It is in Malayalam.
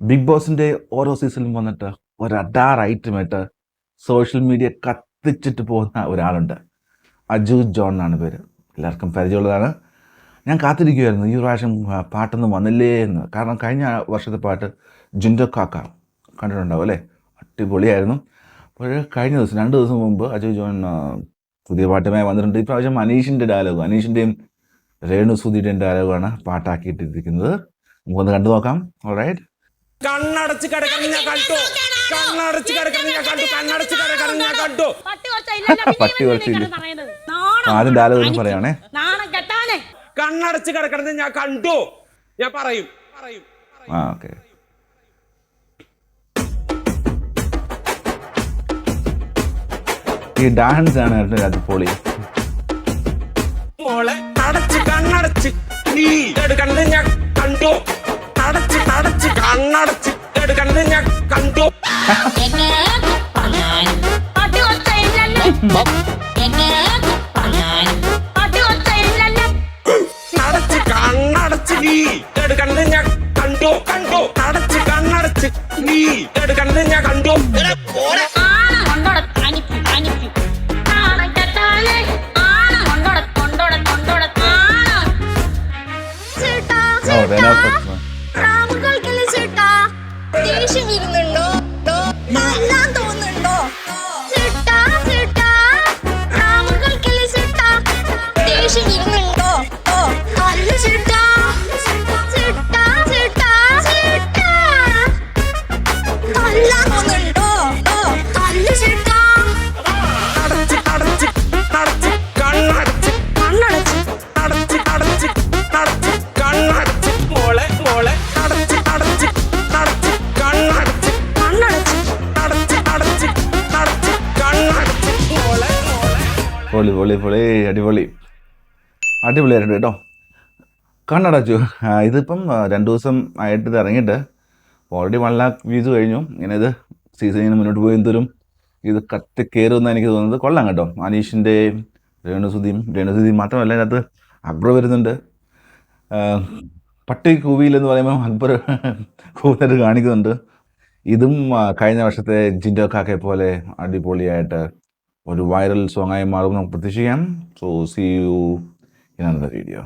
ബിഗ് ബോസിൻ്റെ ഓരോ സീസണിലും വന്നിട്ട് ഒരു അഡാർ ഐറ്റമായിട്ട് സോഷ്യൽ മീഡിയ കത്തിച്ചിട്ട് പോകുന്ന ഒരാളുണ്ട്. അജു ജോൺ എന്നാണ് പേര്. എല്ലാവർക്കും പരിചയമുള്ളതാണ്. ഞാൻ കാത്തിരിക്കുമായിരുന്നു ഈ പ്രാവശ്യം പാട്ടൊന്നും വന്നില്ലേ എന്ന്. കാരണം കഴിഞ്ഞ വർഷത്തെ പാട്ട് ജിൻഡോ കാക്ക കണ്ടിട്ടുണ്ടാവും അല്ലേ, അടിപൊളിയായിരുന്നു. അപ്പോൾ കഴിഞ്ഞ ദിവസം 2 ദിവസം മുമ്പ് അജു ജോൺ പുതിയ പാട്ടുമായി വന്നിട്ടുണ്ട്. ഈ പ്രാവശ്യം അനീഷിൻ്റെ ഡയലോഗ്, അനീഷിൻ്റെയും രേണു സുധിയുടെയും ഡയലോഗാണ് പാട്ടാക്കിയിട്ടിരിക്കുന്നത്. നമുക്കൊന്ന് കണ്ടു നോക്കാം. ഓൾറൈറ്റ്. കണ്ണടച്ച് കിടക്കണം ഞാൻ കണ്ടു, കണ്ണടച്ച് കിടക്കണം ഞാൻ കണ്ടു, കണ്ണടച്ച് കിടക്കണം ഞാൻ കണ്ടു. പട്ടി കുറച്ചില്ല. ആദ്യം ഡയലോഗ് പറയാണേ. കണ്ണടച്ച് കിടക്കണത് ഞാൻ കണ്ടു. ഞാൻ പറയും. ഓക്കെ. ഈ ഡാൻസ് ആണ് അത് പൊളി. മോളെ അടച്ച് കണ്ണടച്ച് നീ എടുക്കണത് ഞാൻ കണ്ടു, അടച്ച് അടച്ച് കണ്ണടച്ച് എടുക്കണത് ഞാൻ കണ്ടു. അടച്ച് കണ്ണടച്ച് നീ എടുക്കണത് ഞാൻ കണ്ടു, കണ്ടു അടച്ച് കണ്ണടച്ച് നീ എടുക്കണത് ഞാൻ കണ്ടു. പൊളി പൊളി പൊളി, അടിപൊളി അടിപൊളിയായിട്ടുണ്ട് കേട്ടോ. കണ്ണടച്ചു. ഇതിപ്പം 2 ദിവസം ആയിട്ട് ഇത് ഇറങ്ങിയിട്ട് ഓൾറെഡി 1 lakh വ്യൂസ് കഴിഞ്ഞു. ഇങ്ങനെ ഇത് സീസണിന് മുന്നോട്ട് പോയി എന്തോരും ഇത് കത്തി കയറുമെന്നാണ് എനിക്ക് തോന്നുന്നത്. കൊള്ളാം കേട്ടോ. അനീഷിൻ്റെയും രേണുസുധിയും മാത്രമല്ല, അതിനകത്ത് അക്ബർ വരുന്നുണ്ട്. പട്ടി കൂവിയിലെന്ന് പറയുമ്പോൾ അക്ബർ കൂവിട്ട് കാണിക്കുന്നുണ്ട്. ഇതും കഴിഞ്ഞ വർഷത്തെ ജിൻഡോ കാക്കയെ പോലെ അടിപൊളിയായിട്ട് ഒരു വൈറൽ സോങ്ങായി മാറും നമുക്ക് പ്രതീക്ഷിക്കാം. So see you in another video.